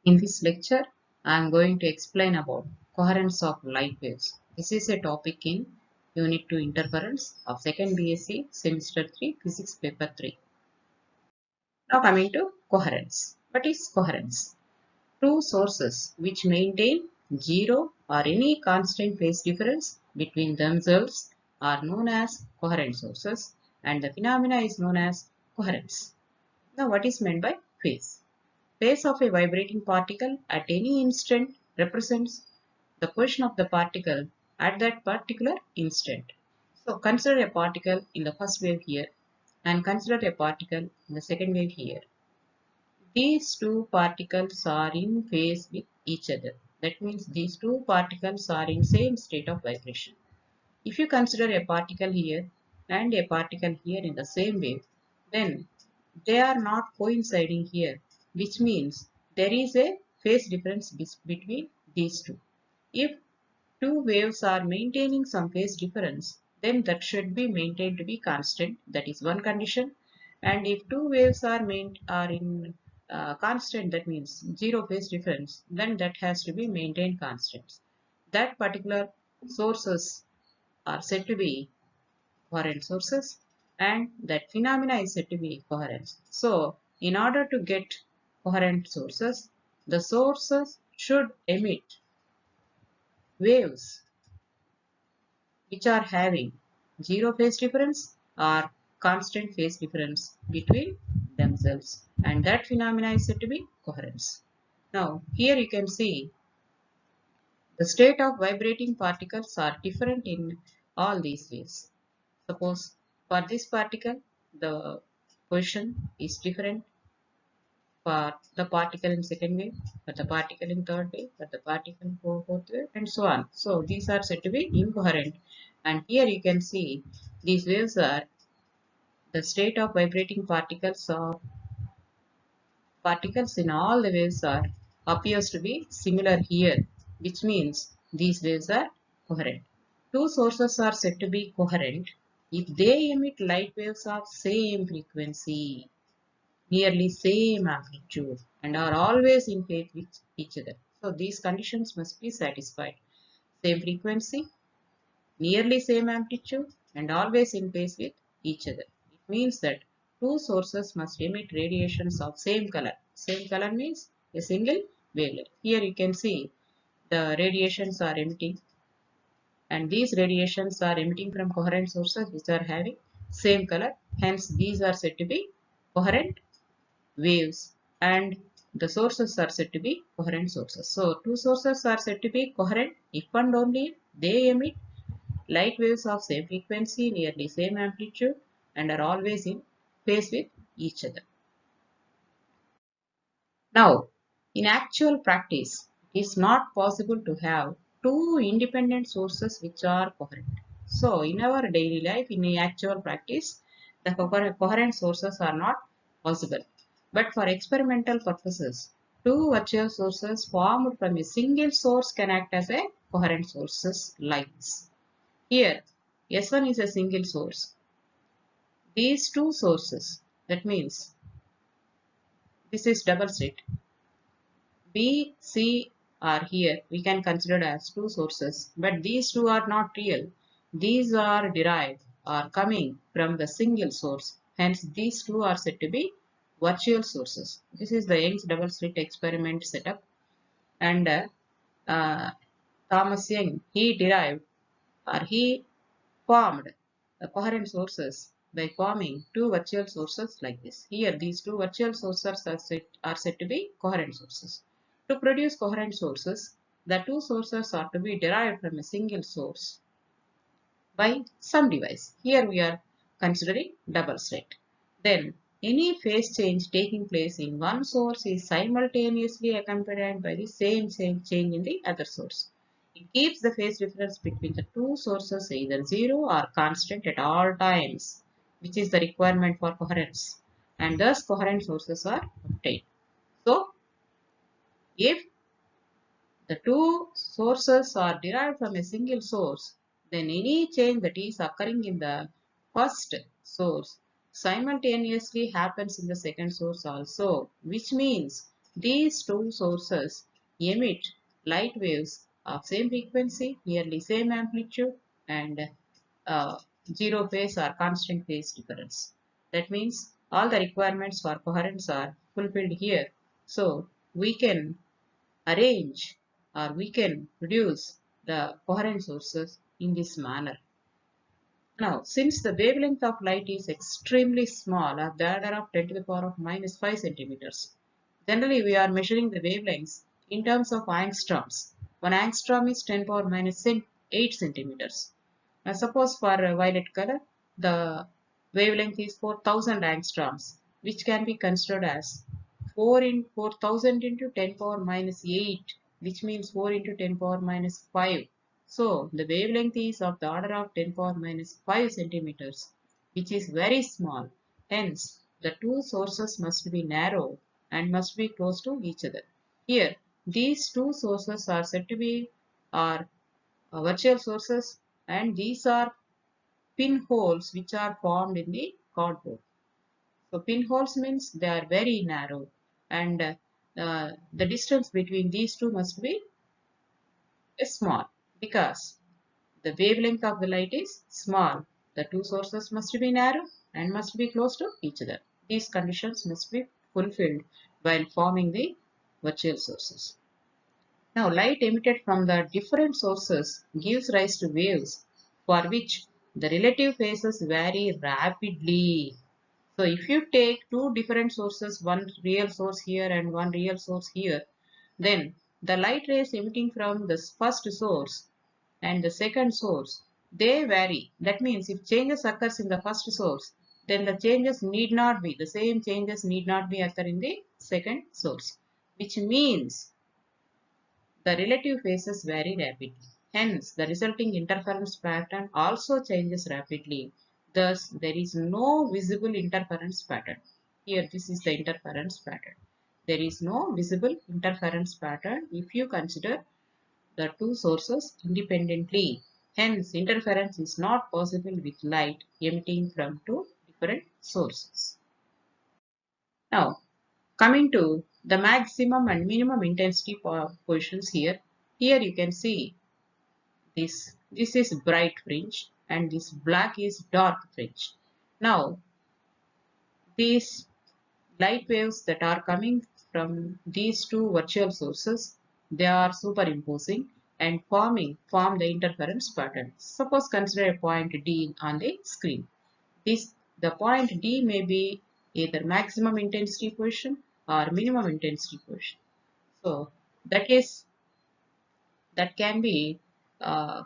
In this lecture, I am going to explain about coherence of light waves. This is a topic in Unit 2 Interference of 2nd BSc Semester 3 Physics Paper 3. Now coming to coherence. What is coherence? Two sources which maintain zero or any constant phase difference between themselves are known as coherent sources, and the phenomena is known as coherence. Now what is meant by phase? Phase of a vibrating particle at any instant represents the position of the particle at that particular instant. So consider a particle in the first wave here and consider a particle in the second wave here. These two particles are in phase with each other. That means these two particles are in same state of vibration. If you consider a particle here and a particle here in the same wave, then they are not coinciding here, which means there is a phase difference between these two. If two waves are maintaining some phase difference, then that should be maintained to be constant. That is one condition. And if two waves are in constant, that means zero phase difference, then that has to be maintained constant. That particular sources are said to be coherent sources, and that phenomena is said to be coherence. So in order to get coherent sources, the sources should emit waves which are having zero phase difference or constant phase difference between themselves, and that phenomena is said to be coherence. Now here you can see the state of vibrating particles are different in all these ways. Suppose for this particle the position is different for the particle in second wave, for the particle in third wave, for the particle in fourth wave, and so on. So these are said to be incoherent. And here you can see these waves are the state of vibrating particles in all the waves are appears to be similar here, which means these waves are coherent. Two sources are said to be coherent if they emit light waves of same frequency, nearly same amplitude, and are always in phase with each other. So these conditions must be satisfied. Same frequency, nearly same amplitude, and always in phase with each other. It means that two sources must emit radiations of same color. Same color means a single wavelength. Here you can see the radiations are emitting, and these radiations are emitting from coherent sources which are having same color. Hence these are said to be coherent waves, and the sources are said to be coherent sources. So two sources are said to be coherent if and only if they emit light waves of same frequency, nearly same amplitude, and are always in phase with each other. Now, in actual practice, it is not possible to have two independent sources which are coherent. So, in our daily life, in the actual practice, the coherent sources are not possible. But for experimental purposes, two virtual sources formed from a single source can act as a coherent sources like this. Here, S1 is a single source. These two sources, that means this is double slit. B, C are here, we can consider as two sources, but these two are not real. These are derived or coming from the single source. Hence, these two are said to be virtual sources. This is the Young's double slit experiment setup, and Thomas Young, he derived or he formed the coherent sources by forming two virtual sources like this. Here, these two virtual sources are said to be coherent sources. To produce coherent sources, the two sources are to be derived from a single source by some device. Here we are considering double slit. Then, any phase change taking place in one source is simultaneously accompanied by the same change in the other source. It keeps the phase difference between the two sources either zero or constant at all times, which is the requirement for coherence. And thus coherent sources are obtained. So, if the two sources are derived from a single source, then any change that is occurring in the first source simultaneously happens in the second source also, which means These two sources emit light waves of same frequency, nearly same amplitude, and uh, zero phase or constant phase difference. That means all the requirements for coherence are fulfilled here. So we can arrange or we can produce the coherent sources in this manner. Now, since the wavelength of light is extremely small, of the order of 10 to the power of minus 5 centimeters, generally we are measuring the wavelengths in terms of angstroms. 1 angstrom is 10 power minus 8 centimeters. Now, suppose for violet color, the wavelength is 4000 angstroms, which can be considered as 4 in 4000 into 10 power minus 8, which means 4 into 10 power minus 5. So the wavelength is of the order of 10 power minus 5 centimeters, which is very small. Hence, the two sources must be narrow and must be close to each other. Here, these two sources are said to be are virtual sources, and these are pinholes which are formed in the cardboard. So pinholes means they are very narrow, and the distance between these two must be small because the wavelength of the light is small. The two sources must be narrow and must be close to each other. These conditions must be fulfilled while forming the virtual sources. Now, light emitted from the different sources gives rise to waves for which the relative phases vary rapidly. So, if you take two different sources, one real source here and one real source here, then the light rays emitting from the first source and the second source, they vary. That means if changes occurs in the first source, then the same changes need not be occur in the second source, which means the relative phases vary rapidly. Hence, the resulting interference pattern also changes rapidly. Thus, there is no visible interference pattern. Here, this is the interference pattern. There is no visible interference pattern if you consider the two sources independently. Hence, interference is not possible with light emitting from two different sources. Now, coming to the maximum and minimum intensity positions here. Here you can see this is bright fringe and this black is dark fringe. Now, these light waves that are coming from these two virtual sources, they are superimposing and form the interference pattern. Suppose consider a point D on the screen. The point D may be either maximum intensity position or minimum intensity position. So that can be uh,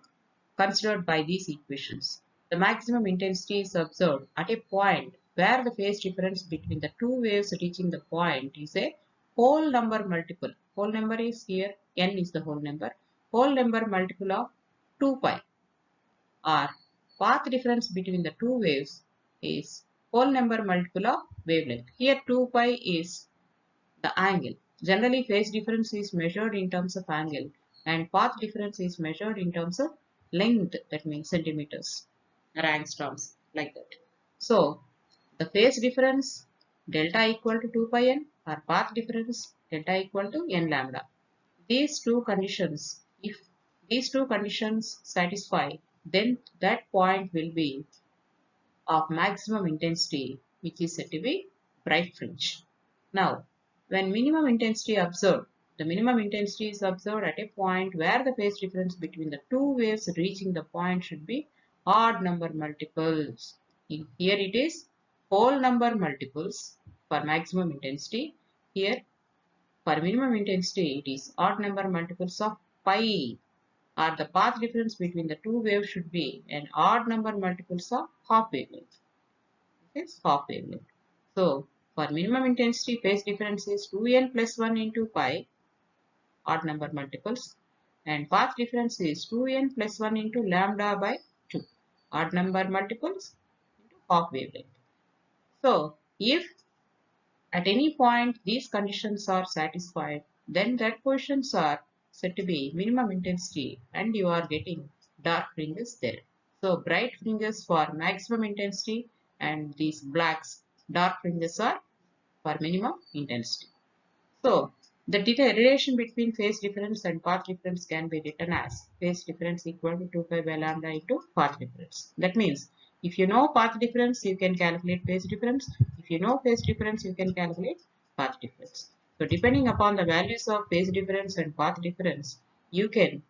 considered by these equations. The maximum intensity is observed at a point where the phase difference between the two waves reaching the point is a whole number multiple. Whole number is here, n is the whole number. Whole number multiple of 2 pi, or path difference between the two waves is whole number multiple of wavelength. Here 2 pi is the angle. Generally, phase difference is measured in terms of angle and path difference is measured in terms of length, that means centimeters or angstroms, like that. So, the phase difference delta equal to 2 pi n or path difference delta equal to n lambda. These two conditions, if these two conditions satisfy, then that point will be of maximum intensity, which is said to be bright fringe. Now, when minimum intensity observed, the minimum intensity is observed at a point where the phase difference between the two waves reaching the point should be odd number multiples. Here it is whole number multiples for maximum intensity. Here for minimum intensity it is odd number multiples of pi, or the path difference between the two waves should be an odd number multiples of half wavelength. Is half wavelength. So, for minimum intensity, phase difference is 2n plus 1 into pi, odd number multiples, and path difference is 2n plus 1 into lambda by 2, odd number multiples into half wavelength. So, if at any point these conditions are satisfied, then that positions are said to be minimum intensity and you are getting dark fringes there. So bright fringes for maximum intensity and these blacks dark fringes are for minimum intensity. So The relation between phase difference and path difference can be written as phase difference equal to 2 pi by lambda into path difference. That means if you know path difference, you can calculate phase difference. If you know phase difference, you can calculate path difference. So depending upon the values of phase difference and path difference, you can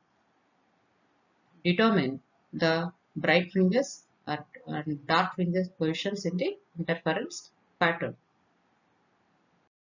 determine the bright fringes and dark fringes positions in the interference pattern.